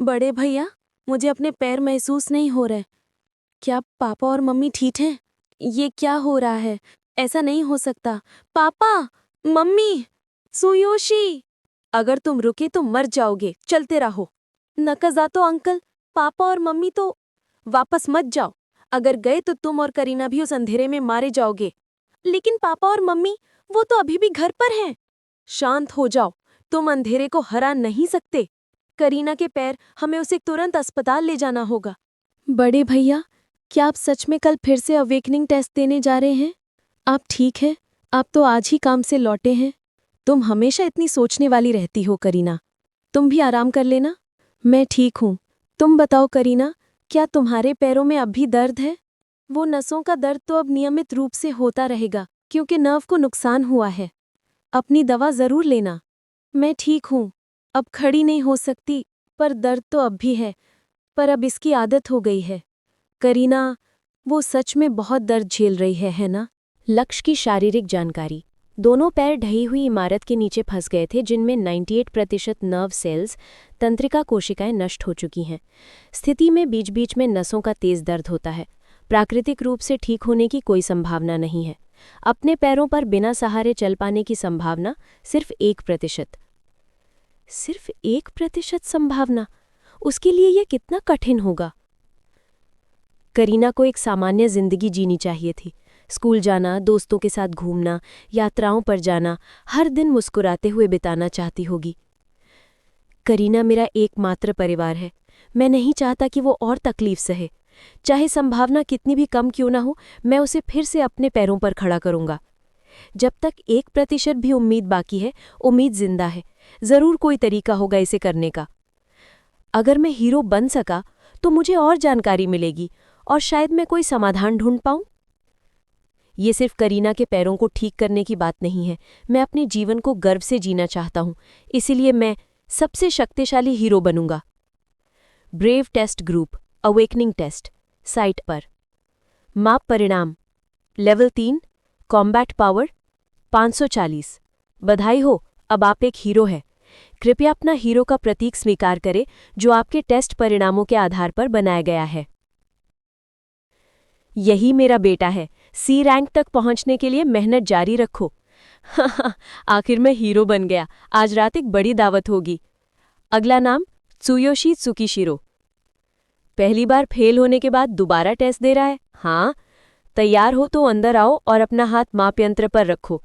बड़े भैया, मुझे अपने पैर महसूस नहीं हो रहे। क्या पापा और मम्मी ठीक हैं? ये क्या हो रहा है? ऐसा नहीं हो सकता। पापा, मम्मी, सुयोशी, अगर तुम रुके तो मर जाओगे। चलते रहो। नकज़ातो अंकल, पापा और मम्मी तो वापस मत जाओ। अगर गए तो तुम और करीना भी उस अंधेरे में मारे जाओगे। लेकिन पापा और मम्मी, वो तो अभी भी घर पर हैं। शांत हो जाओ। तुम अंधेरे को हरा नहीं सकते। करीना के पैर, हमें उसे तुरंत अस्पताल ले जाना होगा। बड़े भैया, क्या आप सच में कल फिर से अवेकनिंग टेस्ट देने जा रहे हैं? आप ठीक हैं? आप तो आज ही काम से लौटे हैं। तुम हमेशा इतनी सोचने वाली रहती हो करीना। तुम भी आराम कर लेना। मैं ठीक हूँ। तुम बताओ करीना, क्या तुम्हारे पैरों में अब भी दर्द है? वो नसों का दर्द तो अब नियमित रूप से होता रहेगा क्योंकि नर्व को नुकसान हुआ है। अपनी दवा जरूर लेना। मैं ठीक हूँ। अब खड़ी नहीं हो सकती, पर दर्द तो अब भी है। पर अब इसकी आदत हो गई है। करीना, वो सच में बहुत दर्द झेल रही है ना? लक्ष्य की शारीरिक जानकारी। दोनों पैर ढही हुई इमारत के नीचे फंस गए थे, जिनमें 98% नर्व सेल्स, तंत्रिका कोशिकाएं नष्ट हो चुकी हैं। स्थिति में बीच बीच में नसों का तेज दर्द होता है। प्राकृतिक रूप से ठीक होने की कोई संभावना नहीं है। अपने पैरों पर बिना सहारे चल पाने की संभावना सिर्फ 1%। सिर्फ 1% संभावना? उसके लिए यह कितना कठिन होगा। करीना को एक सामान्य जिंदगी जीनी चाहिए थी। स्कूल जाना, दोस्तों के साथ घूमना, यात्राओं पर जाना, हर दिन मुस्कुराते हुए बिताना चाहती होगी। करीना मेरा एकमात्र परिवार है। मैं नहीं चाहता कि वो और तकलीफ सहे। चाहे संभावना कितनी भी कम क्यों ना हो, मैं उसे फिर से अपने पैरों पर खड़ा करूंगा। जब तक 1% भी उम्मीद बाकी है, उम्मीद जिंदा है। जरूर कोई तरीका होगा इसे करने का। अगर मैं हीरो बन सका तो मुझे और जानकारी मिलेगी और शायद मैं कोई समाधान ढूंढ पाऊं। ये सिर्फ करीना के पैरों को ठीक करने की बात नहीं है। मैं अपने जीवन को गर्व से जीना चाहता हूं। इसीलिए मैं सबसे शक्तिशाली हीरो बनूंगा। Brave test group, awakening test, site पर। माप परिणाम: लेवल 3, कॉम्बैट पावर 540। बधाई हो, अब आप एक हीरो हैं। कृपया अपना हीरो का प्रतीक स्वीकार करें, जो आपके टेस्ट परिणामों के आधार पर बनाया गया है। यही मेरा बेटा है। सी रैंक तक पहुंचने के लिए मेहनत जारी रखो। आखिर मैं हीरो बन गया। आज रात एक बड़ी दावत होगी। अगला नाम त्सुयोशी त्सुकिशिरो। पहली बार फेल होने के बाद दोबारा टेस्ट दे रहा है। हाँ, तैयार हो तो अंदर आओ और अपना हाथ माप यंत्र पर रखो।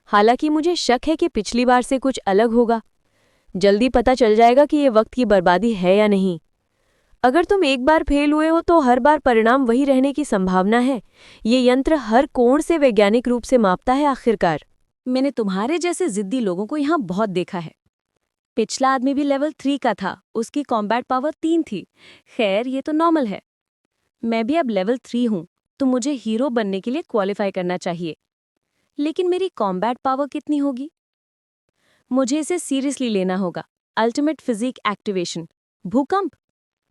हालांकि मुझे शक है कि पिछली बार से कुछ अलग होगा। जल्दी पता चल जाएगा कि ये वक्त की बर्बादी है या नहीं। अगर तुम एक बार फेल हुए हो तो हर बार परिणाम वही रहने की संभावना है। ये यंत्र हर कोण से वैज्ञानिक रूप से मापता है। आखिरकार मैंने तुम्हारे जैसे जिद्दी लोगों को यहाँ बहुत देखा है। पिछला आदमी भी लेवल 3 का था, उसकी कॉम्बैट पावर 3 थी। खैर, ये तो नॉर्मल है। मैं भी अब लेवल 3 हूँ, तो मुझे हीरो बनने के लिए क्वालिफाई करना चाहिए। लेकिन मेरी कॉम्बैट पावर कितनी होगी? मुझे इसे सीरियसली लेना होगा। अल्टीमेट फिजिक एक्टिवेशन, भूकंप।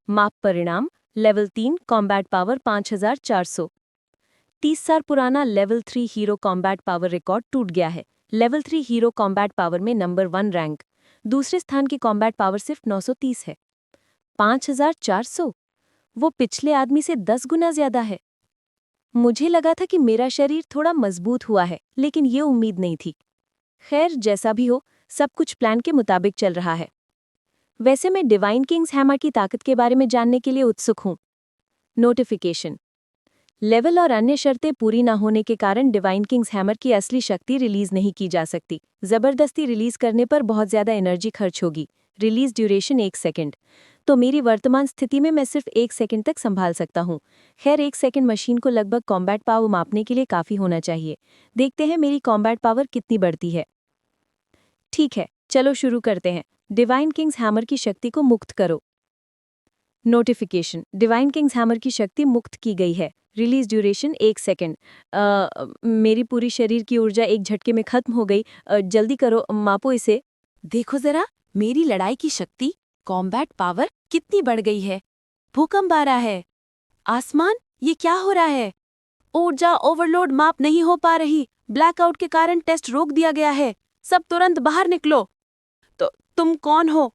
माप परिणाम: लेवल 3, कॉम्बैट पावर 5400। 30 साल पुराना level 3 hero combat power record टूट गया है। लेवल 3 हीरो कॉम्बैट पावर में नंबर 1 रैंक। दूसरे स्थान की कॉम्बैट पावर सिर्फ 930 है। 5400? वो पिछले आदमी से 10 गुना ज्यादा है। मुझे लगा था कि मेरा शरीर थोड़ा मजबूत हुआ है, लेकिन ये उम्मीद नहीं थी। खैर, जैसा भी हो, सब कुछ प्लान के मुताबिक चल रहा है। वैसे मैं डिवाइन किंग्स हैमर की ताकत के बारे में जानने के लिए उत्सुक हूँ। नोटिफिकेशन: लेवल और अन्य शर्तें पूरी ना होने के कारण डिवाइन किंग्स हैमर की असली शक्ति रिलीज नहीं की जा सकती। जबरदस्ती रिलीज करने पर बहुत ज्यादा एनर्जी खर्च होगी। Release duration 1 second. तो मेरी वर्तमान स्थिति में मैं सिर्फ 1 सेकंड तक संभाल सकता हूँ। खैर, 1 सेकंड मशीन को लगभग कॉम्बैट पावर मापने के लिए काफी होना चाहिए। देखते हैं मेरी कॉम्बैट पावर कितनी बढ़ती है। ठीक है, चलो शुरू करते हैं। डिवाइन किंग्स हैमर की शक्ति को मुक्त करो। नोटिफिकेशन: डिवाइन किंग्स हैमर की शक्ति मुक्त की गई है। Release duration 1 second. मेरी पूरी शरीर की ऊर्जा एक झटके में खत्म हो गई। जल्दी करो, मापो इसे। देखो जरा, मेरी लड़ाई की शक्ति, कॉम्बैट पावर कितनी बढ़ गई है। भूकंप आ रहा है। आसमान, ये क्या हो रहा है? ऊर्जा ओवरलोड माप नहीं हो पा रही। ब्लैकआउट के कारण टेस्ट रोक दिया गया है। सब तुरंत बाहर निकलो। तो तुम कौन हो?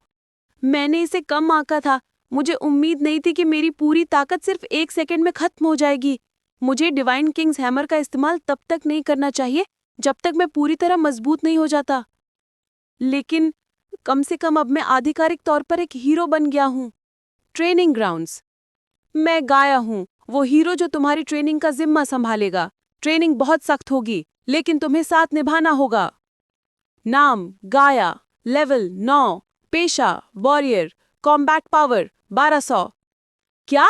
मैंने इसे कम आंका था। मुझे उम्मीद नहीं थी कि मेरी पूरी ताकत सिर्फ 1 सेकंड में खत्म हो जाएगी। मुझे डिवाइन किंग्स हैमर का इस्तेमाल तब तक नहीं करना चाहिए जब तक मैं पूरी तरह मजबूत नहीं हो जाता। लेकिन कम से कम अब मैं आधिकारिक तौर पर एक हीरो बन गया हूँ। Training grounds. मैं गाया हूँ, वो हीरो जो तुम्हारी ट्रेनिंग का जिम्मा संभालेगा। ट्रेनिंग बहुत सख्त होगी, लेकिन तुम्हें साथ निभाना होगा। नाम गाया, लेवल 9, पेशा वॉरियर, कॉम्बैट पावर 1200। क्या?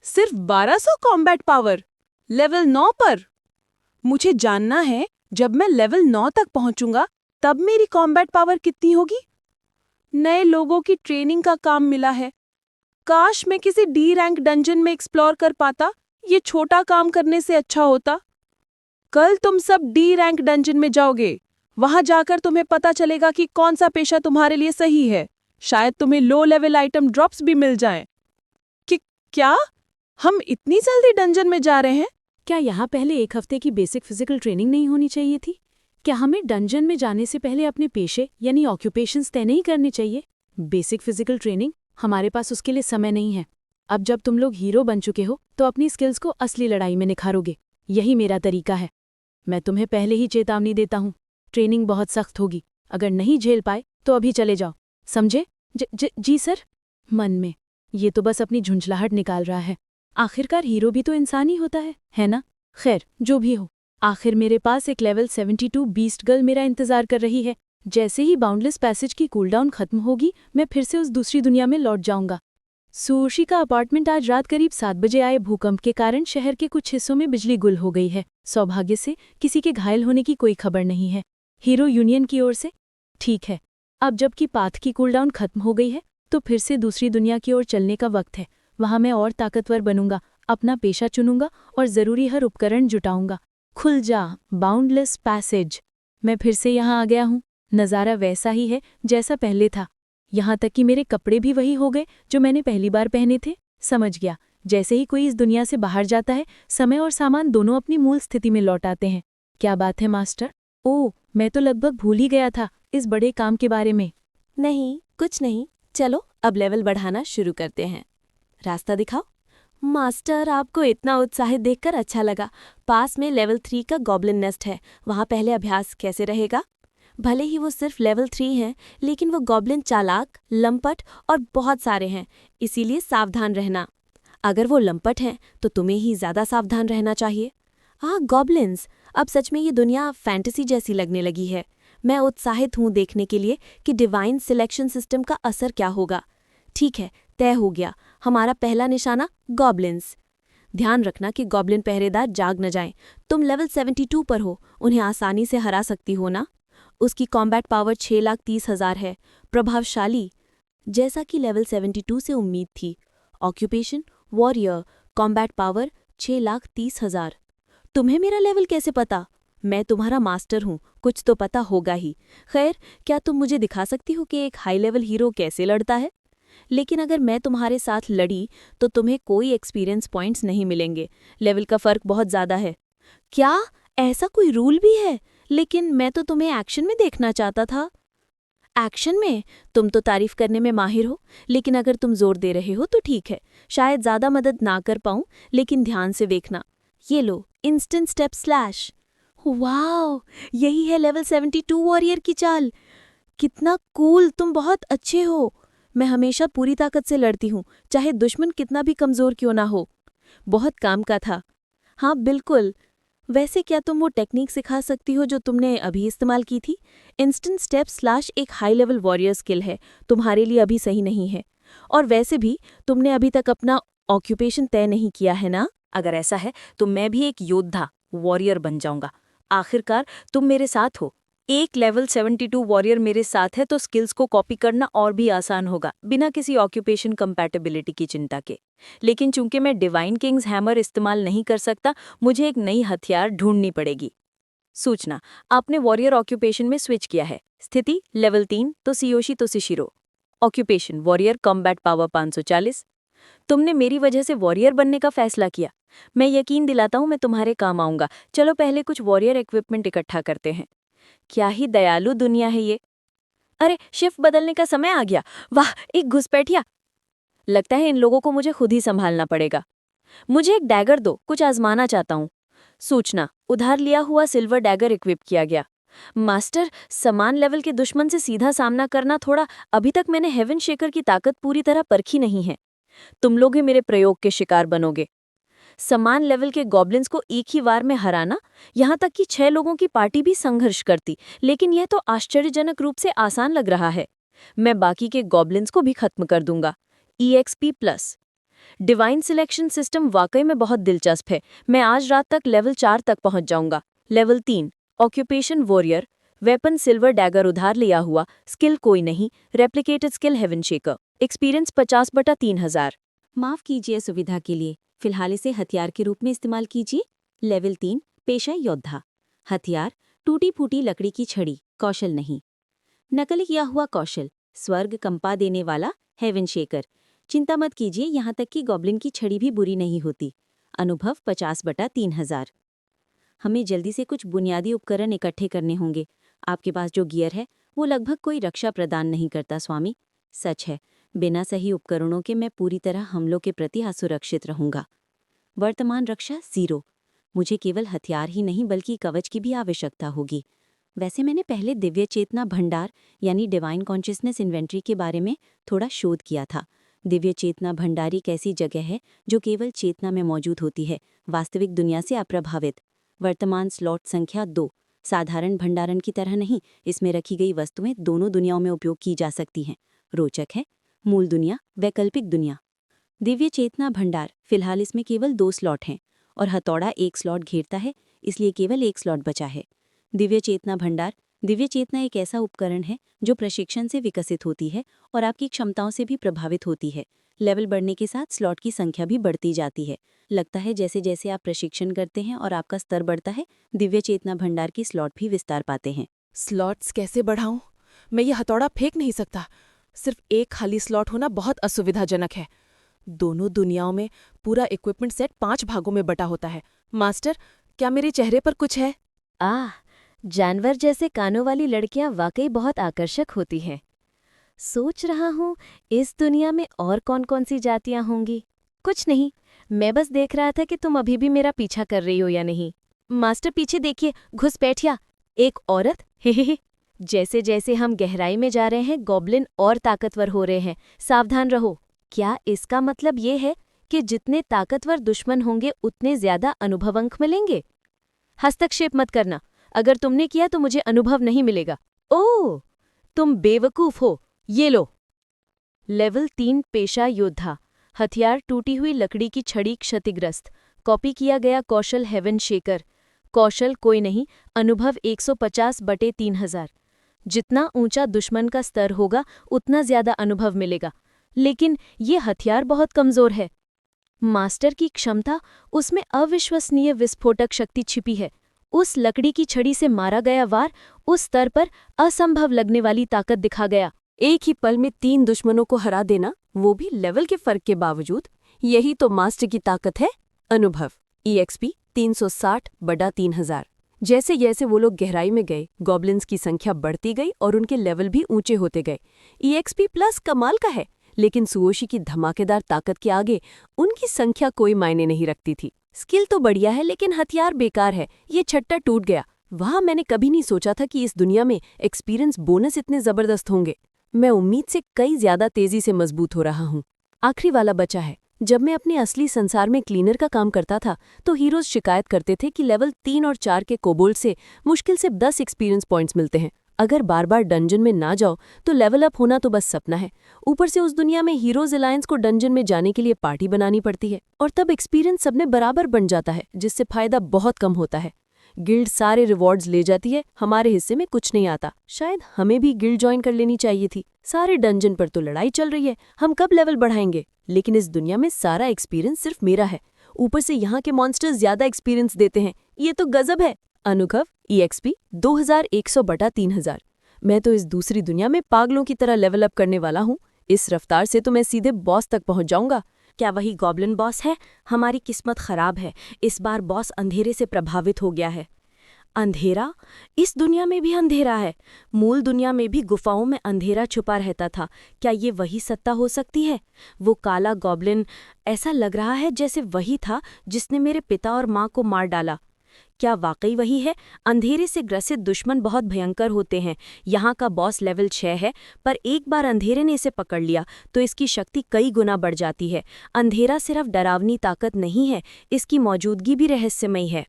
सिर्फ 1200 कॉम्बैट पावर? लेवल 9 पर? मुझे जानना है, जब मैं लेवल 9 तक पहुंचूंगा तब मेरी कॉम्बैट पावर कितनी होगी? नए लोगों की ट्रेनिंग का काम मिला है। काश मैं किसी डी रैंक डंजन में एक्सप्लोर कर पाता। ये छोटा काम करने से अच्छा होता। कल तुम सब डी रैंक डंजन में जाओगे। वहां जाकर तुम्हें पता चलेगा कि कौन सा पेशा तुम्हारे लिए सही है। शायद तुम्हें लो लेवल आइटम ड्रॉप्स भी मिल जाएं। कि क्या? हम इतनी जल्दी डंजन में जा रहे हैं? क्या यहाँ पहले 1 हफ्ते की बेसिक फिजिकल ट्रेनिंग नहीं होनी चाहिए थी? क्या हमें डंजन में जाने से पहले अपने पेशे यानी ऑक्यूपेशंस तय नहीं करने चाहिए? बेसिक फिजिकल ट्रेनिंग, हमारे पास उसके लिए समय नहीं है। अब जब तुम लोग हीरो बन चुके हो तो अपनी स्किल्स को असली लड़ाई में निखारोगे। यही मेरा तरीका है। मैं तुम्हें पहले ही चेतावनी देता हूँ, ट्रेनिंग बहुत सख्त होगी। अगर नहीं झेल पाए तो अभी चले जाओ, समझे? जी सर। मन में ये तो बस अपनी झुंझलाहट निकाल रहा है। आखिरकार हीरो भी तो इंसान ही होता है ना? खैर, जो भी हो, आखिर मेरे पास एक लेवल 72 बीस्ट गर्ल मेरा इंतजार कर रही है। जैसे ही बाउंडलेस पैसेज की कूलडाउन खत्म होगी, मैं फिर से उस दूसरी दुनिया में लौट जाऊंगा। सुशी का अपार्टमेंट आज रात करीब 7 बजे आए भूकंप के कारण शहर के कुछ हिस्सों में बिजली गुल हो गई है। सौभाग्य से किसी के घायल होने की कोई खबर नहीं है। हीरो यूनियन की ओर से। ठीक है, अब जबकि पाथ की कूलडाउन खत्म हो गई है तो फिर से दूसरी दुनिया की ओर चलने का वक्त है। वहां मैं और ताकतवर बनूंगा, अपना पेशा चुनूंगा और जरूरी हर उपकरण जुटाऊंगा। खुल जा बाउंडलेस पैसेज। मैं फिर से यहाँ आ गया हूँ। नज़ारा वैसा ही है जैसा पहले था, यहाँ तक कि मेरे कपड़े भी वही हो गए जो मैंने पहली बार पहने थे। समझ गया, जैसे ही कोई इस दुनिया से बाहर जाता है, समय और सामान दोनों अपनी मूल स्थिति में लौट आते हैं। क्या बात है मास्टर? ओह, मैं तो लगभग भूल ही गया था इस बड़े काम के बारे में। नहीं, कुछ नहीं। चलो अब लेवल बढ़ाना शुरू करते हैं। रास्ता दिखाओ। मास्टर, आपको इतना उत्साहित देखकर अच्छा लगा। पास में लेवल 3 का गॉब्लिन नेस्ट है, वहाँ पहले अभ्यास कैसे रहेगा? भले ही वो सिर्फ लेवल 3 हैं, लेकिन वो गॉब्लिन चालाक, लंपट और बहुत सारे हैं, इसीलिए सावधान रहना। अगर वो लंपट हैं तो तुम्हें ही ज़्यादा सावधान रहना चाहिए। गॉब्लिन्स, अब सच में ये दुनिया फैंटेसी जैसी लगने लगी है। मैं उत्साहित हूँ देखने के लिए कि डिवाइन सिलेक्शन सिस्टम का असर क्या होगा। ठीक है, तय हो गया। हमारा पहला निशाना गॉब्लिन्स। ध्यान रखना कि गॉब्लिन पहरेदार जाग न जाएं। तुम लेवल 72 पर हो, उन्हें आसानी से हरा सकती हो ना? उसकी कॉम्बैट पावर 6,30,000 है। प्रभावशाली, जैसा कि लेवल 72 से उम्मीद थी। Occupation warrior, combat power 6,30,000। तुम्हें मेरा लेवल कैसे पता? मैं तुम्हारा मास्टर हूँ, कुछ तो पता होगा ही। खैर, क्या तुम मुझे दिखा सकती हो कि एक हाई लेवल हीरो कैसे लड़ता है? लेकिन अगर मैं तुम्हारे साथ लड़ी तो तुम्हें कोई एक्सपीरियंस पॉइंट्स नहीं मिलेंगे। लेवल का फर्क बहुत ज़्यादा है। क्या ऐसा कोई रूल भी है? लेकिन मैं तो तुम्हें एक्शन में देखना चाहता था। एक्शन में? तुम तो तारीफ करने में माहिर हो, लेकिन अगर तुम जोर दे रहे हो तो ठीक है। शायद ज़्यादा मदद ना कर पाऊँ, लेकिन ध्यान से देखना। ये लो, इंस्टेंट स्टेप स्लैश। वाओ, यही है लेवल 72 वॉरियर की चाल। कितना कूल, तुम बहुत अच्छे हो। मैं हमेशा पूरी ताकत से लड़ती हूँ, चाहे दुश्मन कितना भी कमज़ोर क्यों ना हो। बहुत काम का था। हाँ बिल्कुल। वैसे क्या तुम वो टेक्निक सिखा सकती हो जो तुमने अभी इस्तेमाल की थी? इंस्टेंट स्टेप स्लैश एक हाई लेवल वॉरियर स्किल है, तुम्हारे लिए अभी सही नहीं है। और वैसे भी तुमने अभी तक अपना ऑक्यूपेशन तय नहीं किया है ना? अगर ऐसा है तो मैं भी एक योद्धा वॉरियर बन जाऊंगा। आखिरकार तुम मेरे साथ हो। एक लेवल 72 वॉरियर मेरे साथ है तो स्किल्स को कॉपी करना और भी आसान होगा, बिना किसी ऑक्यूपेशन कंपैटिबिलिटी की चिंता के। लेकिन चूंकि मैं डिवाइन किंग्स हैमर इस्तेमाल नहीं कर सकता, मुझे एक नई हथियार ढूंढनी पड़ेगी। सूचना, आपने वॉरियर ऑक्यूपेशन में स्विच किया है। स्थिति लेवल 3 तो सियोशी तो सिशिरो। Occupation warrior, combat power 540। तुमने मेरी वजह से वॉरियर बनने का फैसला किया। मैं यकीन दिलाता हूँ मैं तुम्हारे काम आऊंगा। चलो पहले कुछ वॉरियर इक्विपमेंट इकट्ठा करते हैं। क्या ही दयालु दुनिया है ये। अरे, शिफ्ट बदलने का समय आ गया। वाह, एक घुसपैठिया। लगता है इन लोगों को मुझे खुद ही संभालना पड़ेगा। मुझे एक डैगर दो, कुछ आजमाना चाहता हूँ। सूचना, उधार लिया हुआ सिल्वर डैगर इक्विप किया गया। मास्टर, समान लेवल के दुश्मन से सीधा सामना करना थोड़ा, अभी तक मैंने हेवन शेकर की ताकत पूरी तरह परखी नहीं है। तुम लोग ही मेरे प्रयोग के शिकार बनोगे। समान लेवल के गॉब्लिन्स को एक ही वार में हराना, यहाँ तक कि 6 लोगों की पार्टी भी संघर्ष करती, लेकिन यह तो आश्चर्यजनक रूप से आसान लग रहा है। मैं बाकी के गॉब्लिन्स को भी खत्म कर दूंगा। EXP+। डिवाइन सिलेक्शन सिस्टम वाकई में बहुत दिलचस्प है। मैं आज रात तक लेवल 4 तक पहुंच जाऊंगा। Level 3, occupation warrior, weapon silver dagger उधार लिया हुआ, स्किल कोई नहीं, replicated skill heaven shaker, experience 50/3000। माफ कीजिए सुविधा के लिए, फिलहाल इसे हथियार के रूप में इस्तेमाल कीजिए। लेवल 3, पेशा योद्धा। हथियार, टूटी फूटी लकड़ी की छड़ी, कौशल नहीं। नकल किया हुआ कौशल, स्वर्ग कंपा देने वाला हेवन शेकर। चिंता मत कीजिए, यहाँ तक कि गॉब्लिन की छड़ी भी बुरी नहीं होती। अनुभव 50/3000। हमें जल्दी से कुछ बुनियादी उपकरण इकट्ठे करने होंगे। आपके पास जो गियर है वो लगभग कोई रक्षा प्रदान नहीं करता स्वामी। सच है, बिना सही उपकरणों के मैं पूरी तरह हमलों के प्रति असुरक्षित रहूंगा। वर्तमान रक्षा 0। मुझे केवल हथियार ही नहीं बल्कि कवच की भी आवश्यकता होगी। वैसे मैंने पहले दिव्य चेतना भंडार यानी डिवाइन कॉन्शियसनेस इन्वेंट्री के बारे में थोड़ा शोध किया था। दिव्य चेतना भंडार एक ऐसी जगह है जो केवल चेतना में मौजूद होती है, वास्तविक दुनिया से अप्रभावित। वर्तमान स्लॉट संख्या 2। साधारण भंडारण की तरह नहीं, इसमें रखी गई वस्तुएं दोनों दुनियाओं में उपयोग की जा सकती हैं। रोचक है, मूल दुनिया, वैकल्पिक दुनिया। दिव्य चेतना भंडार, फिलहाल इसमें केवल 2 स्लॉट हैं और हथौड़ा 1 स्लॉट घेरता है, इसलिए केवल 1 स्लॉट बचा है। दिव्य चेतना भंडार, दिव्य चेतना एक ऐसा उपकरण है जो प्रशिक्षण से विकसित होती है और आपकी क्षमताओं से भी प्रभावित होती है। लेवल बढ़ने के साथ स्लॉट की संख्या भी बढ़ती जाती है। लगता है जैसे जैसे आप प्रशिक्षण करते हैं और आपका स्तर बढ़ता है, दिव्य चेतना भंडार की स्लॉट भी विस्तार पाते हैं। स्लॉट्स कैसे बढ़ाऊं? मैं ये हथौड़ा फेंक नहीं सकता। सिर्फ एक खाली स्लॉट होना बहुत असुविधाजनक है। दोनों दुनियाओं में पूरा इक्विपमेंट सेट 5 भागों में बटा होता है। मास्टर, क्या मेरे चेहरे पर कुछ है? जानवर जैसे कानों वाली लड़कियां वाकई बहुत आकर्षक होती हैं। सोच रहा हूँ इस दुनिया में और कौन कौन सी जातियां होंगी। कुछ नहीं, मैं बस देख रहा था कि तुम अभी भी मेरा पीछा कर रही हो या नहीं। मास्टर पीछे देखिए, घुसपैठिया, एक औरत। हे। जैसे जैसे हम गहराई में जा रहे हैं गॉब्लिन और ताकतवर हो रहे हैं। सावधान रहो। क्या इसका मतलब ये है कि जितने ताकतवर दुश्मन होंगे उतने ज्यादा अनुभव अंक मिलेंगे? हस्तक्षेप मत करना, अगर तुमने किया तो मुझे अनुभव नहीं मिलेगा। ओह, तुम बेवकूफ हो। ये लो। लेवल 3 पेशा योद्धा, हथियार टूटी हुई लकड़ी की छड़ी क्षतिग्रस्त, कॉपी किया गया कौशल हेवन शेकर, कौशल कोई नहीं, अनुभव 150/3000। जितना ऊंचा दुश्मन का स्तर होगा उतना ज्यादा अनुभव मिलेगा, लेकिन ये हथियार बहुत कमजोर है। मास्टर की क्षमता, उसमें अविश्वसनीय विस्फोटक शक्ति छिपी है। उस लकड़ी की छड़ी से मारा गया वार उस स्तर पर असंभव लगने वाली ताकत दिखा गया। एक ही पल में 3 दुश्मनों को हरा देना, वो भी लेवल के फर्क के बावजूद। यही तो मास्टर की ताकत है। अनुभव EXP 360/3000। जैसे जैसे वो लोग गहराई में गए, गॉब्लिन्स की संख्या बढ़ती गई और उनके लेवल भी ऊंचे होते गए। EXP+ कमाल का है, लेकिन सुओशी की धमाकेदार ताकत के आगे उनकी संख्या कोई मायने नहीं रखती थी। स्किल तो बढ़िया है लेकिन हथियार बेकार है। ये छट्टा टूट गया। वहाँ मैंने कभी नहीं सोचा था कि इस दुनिया में एक्सपीरियंस बोनस इतने जबरदस्त होंगे। मैं उम्मीद से कई ज्यादा तेजी से मजबूत हो रहा हूँ। आखिरी वाला बचा है। जब मैं अपने असली संसार में क्लीनर का काम करता था तो हीरोज शिकायत करते थे कि लेवल 3 और 4 के कोबोल्ड से मुश्किल से 10 एक्सपीरियंस पॉइंट्स मिलते हैं। अगर बार बार डंजन में ना जाओ तो लेवल अप होना तो बस सपना है। ऊपर से उस दुनिया में हीरोज अलायंस को डंजन में जाने के लिए पार्टी बनानी पड़ती है और तब एक्सपीरियंस सबने बराबर बन जाता है, जिससे फायदा बहुत कम होता है। गिल्ड सारे रिवॉर्ड्स ले जाती है, हमारे हिस्से में कुछ नहीं आता। शायद हमें भी गिल्ड ज्वाइन कर लेनी चाहिए थी। सारे डंजन पर तो लड़ाई चल रही है, हम कब लेवल बढ़ाएंगे? लेकिन इस दुनिया में सारा एक्सपीरियंस सिर्फ मेरा है, ऊपर से यहाँ के मॉन्स्टर्स ज्यादा एक्सपीरियंस देते हैं। ये तो गजब है। अनुभव EXP 2100/3000। मैं तो इस दूसरी दुनिया में पागलों की तरह लेवल अप करने वाला हूँ। इस रफ्तार से तो मैं सीधे बॉस तक पहुँच जाऊंगा। क्या वही गॉब्लिन बॉस है? हमारी किस्मत खराब है, इस बार बॉस अंधेरे से प्रभावित हो गया है। अंधेरा? इस दुनिया में भी अंधेरा है? मूल दुनिया में भी गुफाओं में अंधेरा छुपा रहता था। क्या ये वही सत्ता हो सकती है? वो काला गॉब्लिन, ऐसा लग रहा है जैसे वही था जिसने मेरे पिता और माँ को मार डाला। क्या वाकई वही है? अंधेरे से ग्रसित दुश्मन बहुत भयंकर होते हैं। यहाँ का बॉस लेवल 6 है, पर एक बार अंधेरे ने इसे पकड़ लिया तो इसकी शक्ति कई गुना बढ़ जाती है। अंधेरा सिर्फ डरावनी ताकत नहीं है, इसकी मौजूदगी भी रहस्यमयी है।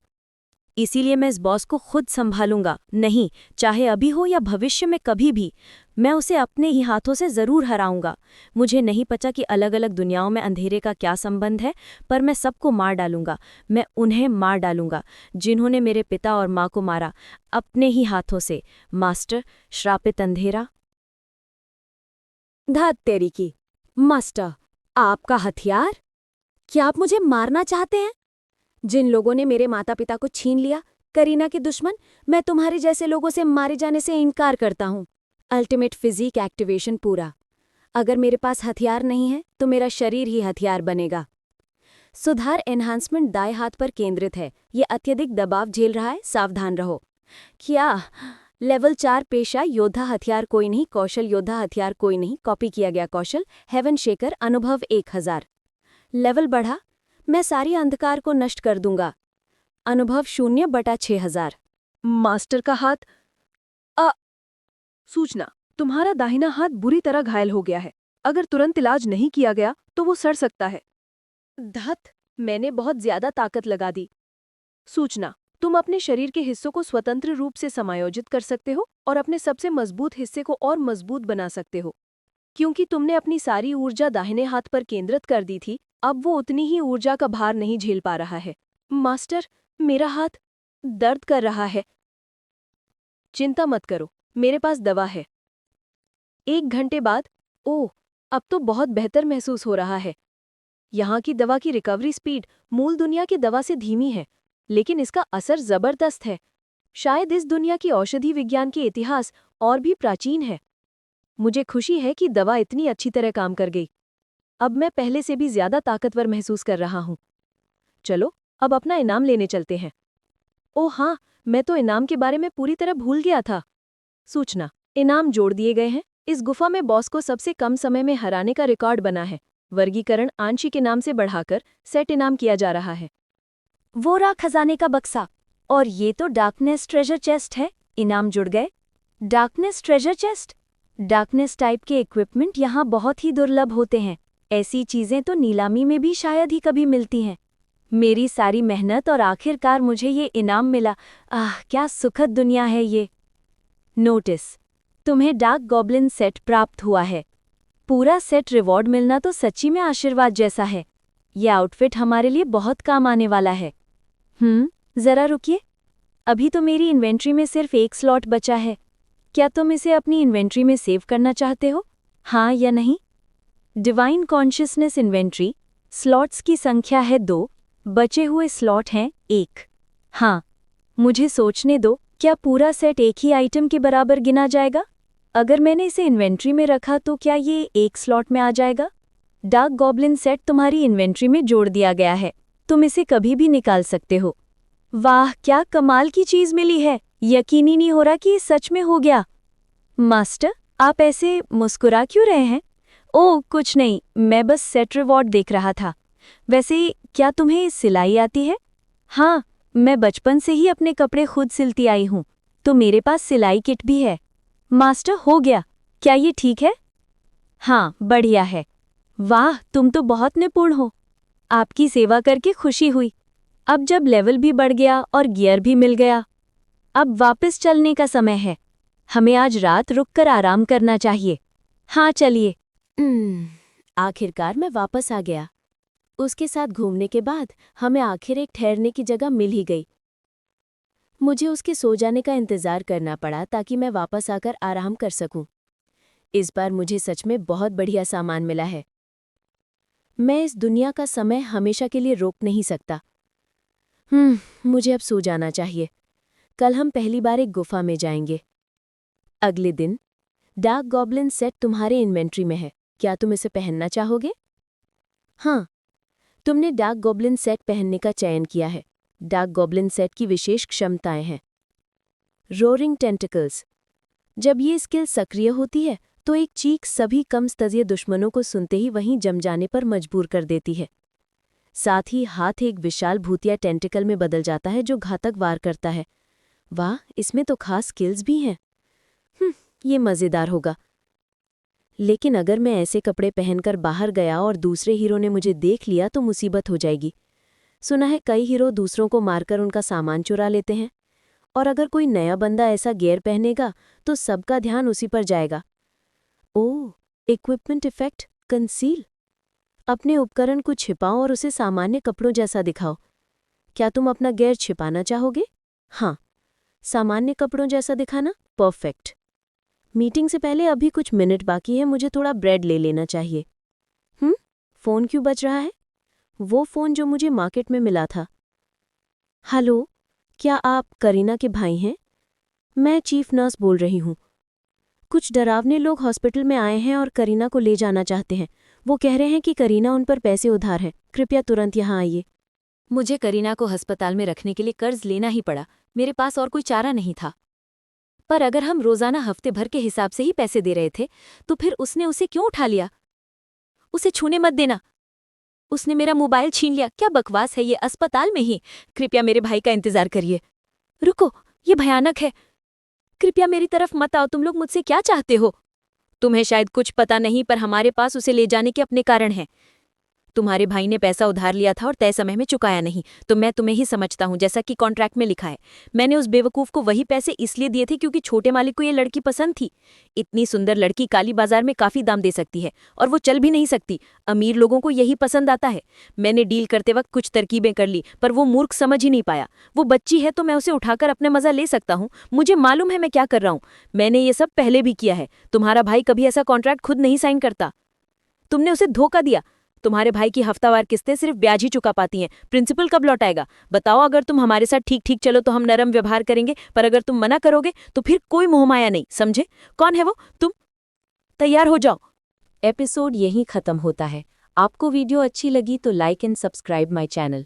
इसीलिए मैं इस बॉस को खुद संभालूंगा। नहीं, चाहे अभी हो या भविष्य में कभी भी, मैं उसे अपने ही हाथों से जरूर हराऊंगा। मुझे नहीं पता कि अलग अलग दुनियाओं में अंधेरे का क्या संबंध है, पर मैं सबको मार डालूंगा। मैं उन्हें मार डालूंगा जिन्होंने मेरे पिता और माँ को मारा, अपने ही हाथों से। मास्टर, श्रापित अंधेरा। धत तेरी की। मास्टर, आपका हथियार? क्या आप मुझे मारना चाहते हैं? जिन लोगों ने मेरे माता पिता को छीन लिया, करीना के दुश्मन, मैं तुम्हारे जैसे लोगों से मारे जाने से इनकार करता हूँ। अल्टीमेट फिजिक एक्टिवेशन पूरा। अगर मेरे पास हथियार नहीं है तो मेरा शरीर ही हथियार बनेगा। सुधार एनहांसमेंट दाएं हाथ पर केंद्रित है। ये अत्यधिक दबाव झेल रहा है, सावधान रहो। क्या? लेवल 4 पेशा योद्धा हथियार कोई नहीं, कौशल योद्धा हथियार कोई नहीं। कॉपी किया गया कौशल हेवन शेकर, अनुभव 1000। लेवल बढ़ा, मैं सारी अंधकार को नष्ट कर दूंगा। अनुभव 0/6000। मास्टर का हाथ। सूचना, तुम्हारा दाहिना हाथ बुरी तरह घायल हो गया है। अगर तुरंत इलाज नहीं किया गया तो वो सड़ सकता है। धत, मैंने बहुत ज्यादा ताकत लगा दी। सूचना, तुम अपने शरीर के हिस्सों को स्वतंत्र रूप से समायोजित कर सकते हो और अपने सबसे मजबूत हिस्से को और मजबूत बना सकते हो। क्योंकि तुमने अपनी सारी ऊर्जा दाहिने हाथ पर केंद्रित कर दी थी, अब वो उतनी ही ऊर्जा का भार नहीं झेल पा रहा है। मास्टर, मेरा हाथ दर्द कर रहा है। चिंता मत करो, मेरे पास दवा है। 1 घंटे बाद, ओह, अब तो बहुत बेहतर महसूस हो रहा है। यहाँ की दवा की रिकवरी स्पीड मूल दुनिया की दवा से धीमी है, लेकिन इसका असर जबरदस्त है। शायद इस दुनिया की औषधि विज्ञान के इतिहास और भी प्राचीन है। मुझे खुशी है कि दवा इतनी अच्छी तरह काम कर गई। अब मैं पहले से भी ज्यादा ताकतवर महसूस कर रहा हूँ। चलो, अब अपना इनाम लेने चलते हैं। ओह हाँ, मैं तो इनाम के बारे में पूरी तरह भूल गया था। सूचना, इनाम जोड़ दिए गए हैं। इस गुफा में बॉस को सबसे कम समय में हराने का रिकॉर्ड बना है। वर्गीकरण आंशिक इनाम से बढ़ाकर सेट इनाम किया जा रहा है। वो रहा खजाने का बक्सा। और ये तो डार्कनेस ट्रेजर चेस्ट है। इनाम जुड़ गए। Darkness treasure chest. Darkness type के इक्विपमेंट यहाँ बहुत ही दुर्लभ होते हैं। ऐसी चीजें तो नीलामी में भी शायद ही कभी मिलती हैं। मेरी सारी मेहनत और आखिरकार मुझे ये इनाम मिला। क्या सुखद दुनिया है ये। नोटिस, तुम्हें डार्क गॉब्लिन सेट प्राप्त हुआ है। पूरा सेट रिवॉर्ड मिलना तो सच्ची में आशीर्वाद जैसा है। ये आउटफिट हमारे लिए बहुत काम आने वाला है। जरा रुकिए, अभी तो मेरी इन्वेंट्री में सिर्फ 1 स्लॉट बचा है। क्या तुम इसे अपनी इन्वेंट्री में सेव करना चाहते हो? हाँ या नहीं? डिवाइन कॉन्शियसनेस इन्वेंट्री, स्लॉट्स की संख्या है 2, बचे हुए स्लॉट हैं 1। हाँ, मुझे सोचने दो, क्या पूरा सेट एक ही आइटम के बराबर गिना जाएगा? अगर मैंने इसे इन्वेंट्री में रखा तो क्या ये 1 स्लॉट में आ जाएगा? डार्क गॉब्लिन सेट तुम्हारी इन्वेंट्री में जोड़ दिया गया है। तुम इसे कभी भी निकाल सकते हो। वाह, क्या कमाल की चीज मिली है। यकीन ही नहीं हो रहा कि ये सच में हो गया। मास्टर, आप ऐसे मुस्कुरा क्यों रहे हैं? ओह, कुछ नहीं, मैं बस सेट रिवॉर्ड देख रहा था। वैसे क्या तुम्हें सिलाई आती है? हाँ, मैं बचपन से ही अपने कपड़े खुद सिलती आई हूँ, तो मेरे पास सिलाई किट भी है। मास्टर, हो गया। क्या ये ठीक है? हाँ, बढ़िया है। वाह, तुम तो बहुत निपुण हो। आपकी सेवा करके खुशी हुई। अब जब लेवल भी बढ़ गया और गियर भी मिल गया, अब वापस चलने का समय है। हमें आज रात रुककर आराम करना चाहिए। हाँ, चलिए। आखिरकार मैं वापस आ गया। उसके साथ घूमने के बाद हमें आखिर एक ठहरने की जगह मिल ही गई। मुझे उसके सो जाने का इंतजार करना पड़ा ताकि मैं वापस आकर आराम कर सकूं। इस बार मुझे सच में बहुत बढ़िया सामान मिला है। मैं इस दुनिया का समय हमेशा के लिए रोक नहीं सकता। मुझे अब सो जाना चाहिए। कल हम पहली बार एक गुफा में जाएंगे। अगले दिन, डार्क गॉब्लिन सेट तुम्हारे इन्वेंट्री में है। क्या तुम इसे पहनना चाहोगे? हाँ, तुमने डार्क गॉब्लिन सेट पहनने का चयन किया है। डार्क गॉब्लिन सेट की विशेष क्षमताएं हैं। Roaring tentacles. जब ये स्किल सक्रिय होती है तो एक चीख सभी कमस्तजीय दुश्मनों को सुनते ही वहीं जम जाने पर मजबूर कर देती है। साथ ही हाथ एक विशाल भूतिया टेंटिकल में बदल जाता है जो घातक वार करता है। वाह, इसमें तो खास स्किल्स भी हैं। ये मज़ेदार होगा। लेकिन अगर मैं ऐसे कपड़े पहनकर बाहर गया और दूसरे हीरो ने मुझे देख लिया तो मुसीबत हो जाएगी। सुना है कई हीरो दूसरों को मारकर उनका सामान चुरा लेते हैं, और अगर कोई नया बंदा ऐसा गियर पहनेगा तो सबका ध्यान उसी पर जाएगा। ओह, इक्विपमेंट इफेक्ट कंसील। अपने उपकरण को छिपाओ और उसे सामान्य कपड़ों जैसा दिखाओ। क्या तुम अपना गियर छिपाना चाहोगे? हाँ, सामान्य कपड़ों जैसा दिखाना परफेक्ट। मीटिंग से पहले अभी कुछ मिनट बाकी है, मुझे थोड़ा ब्रेड ले लेना चाहिए। फ़ोन क्यों बज रहा है? वो फ़ोन जो मुझे मार्केट में मिला था। हेलो, क्या आप करीना के भाई हैं? मैं चीफ नर्स बोल रही हूँ। कुछ डरावने लोग हॉस्पिटल में आए हैं और करीना को ले जाना चाहते हैं। वो कह रहे हैं कि करीना उन पर पैसे उधार हैं। कृपया तुरंत यहाँ आइए। मुझे करीना को अस्पताल में रखने के लिए कर्ज लेना ही पड़ा। मेरे पास और कोई चारा नहीं था। पर अगर हम रोजाना हफ्ते भर के हिसाब से ही पैसे दे रहे थे तो फिर उसने उसे क्यों उठा लिया? उसे छूने मत देना। उसने मेरा मोबाइल छीन लिया। क्या बकवास है ये, अस्पताल में ही। कृपया मेरे भाई का इंतजार करिए। रुको, ये भयानक है। कृपया मेरी तरफ मत आओ। तुम लोग मुझसे क्या चाहते हो? तुम्हें शायद कुछ पता नहीं, पर हमारे पास उसे ले जाने के अपने कारण हैं। तुम्हारे भाई ने पैसा उधार लिया था और तय समय में चुकाया नहीं, तो मैं तुम्हें ही समझता हूँ, जैसा कि कॉन्ट्रैक्ट में लिखा है। मैंने उस बेवकूफ़ को वही पैसे इसलिए दिए थे क्योंकि छोटे मालिक को ये लड़की पसंद थी। इतनी सुंदर लड़की काली बाजार में काफ़ी दाम दे सकती है, और वो चल भी नहीं सकती। अमीर लोगों को यही पसंद आता है। मैंने डील करते वक्त कुछ तरकीबें कर ली, पर वो मूर्ख समझ ही नहीं पाया। वो बच्ची है तो मैं उसे उठाकर अपने मज़ा ले सकता हूँ। मुझे मालूम है मैं क्या कर रहा हूँ। मैंने ये सब पहले भी किया है। तुम्हारा भाई कभी ऐसा कॉन्ट्रैक्ट खुद नहीं साइन करता। तुमने उसे धोखा दिया। तुम्हारे भाई की हफ्तावार किस्तें सिर्फ ब्याज ही चुका पाती हैं। प्रिंसिपल कब लौटाएगा? बताओ। अगर तुम हमारे साथ ठीक ठीक चलो तो हम नरम व्यवहार करेंगे, पर अगर तुम मना करोगे तो फिर कोई मोहमाया नहीं, समझे? कौन है वो? तुम तैयार हो जाओ। एपिसोड यहीं खत्म होता है। आपको वीडियो अच्छी लगी तो like and subscribe my channel.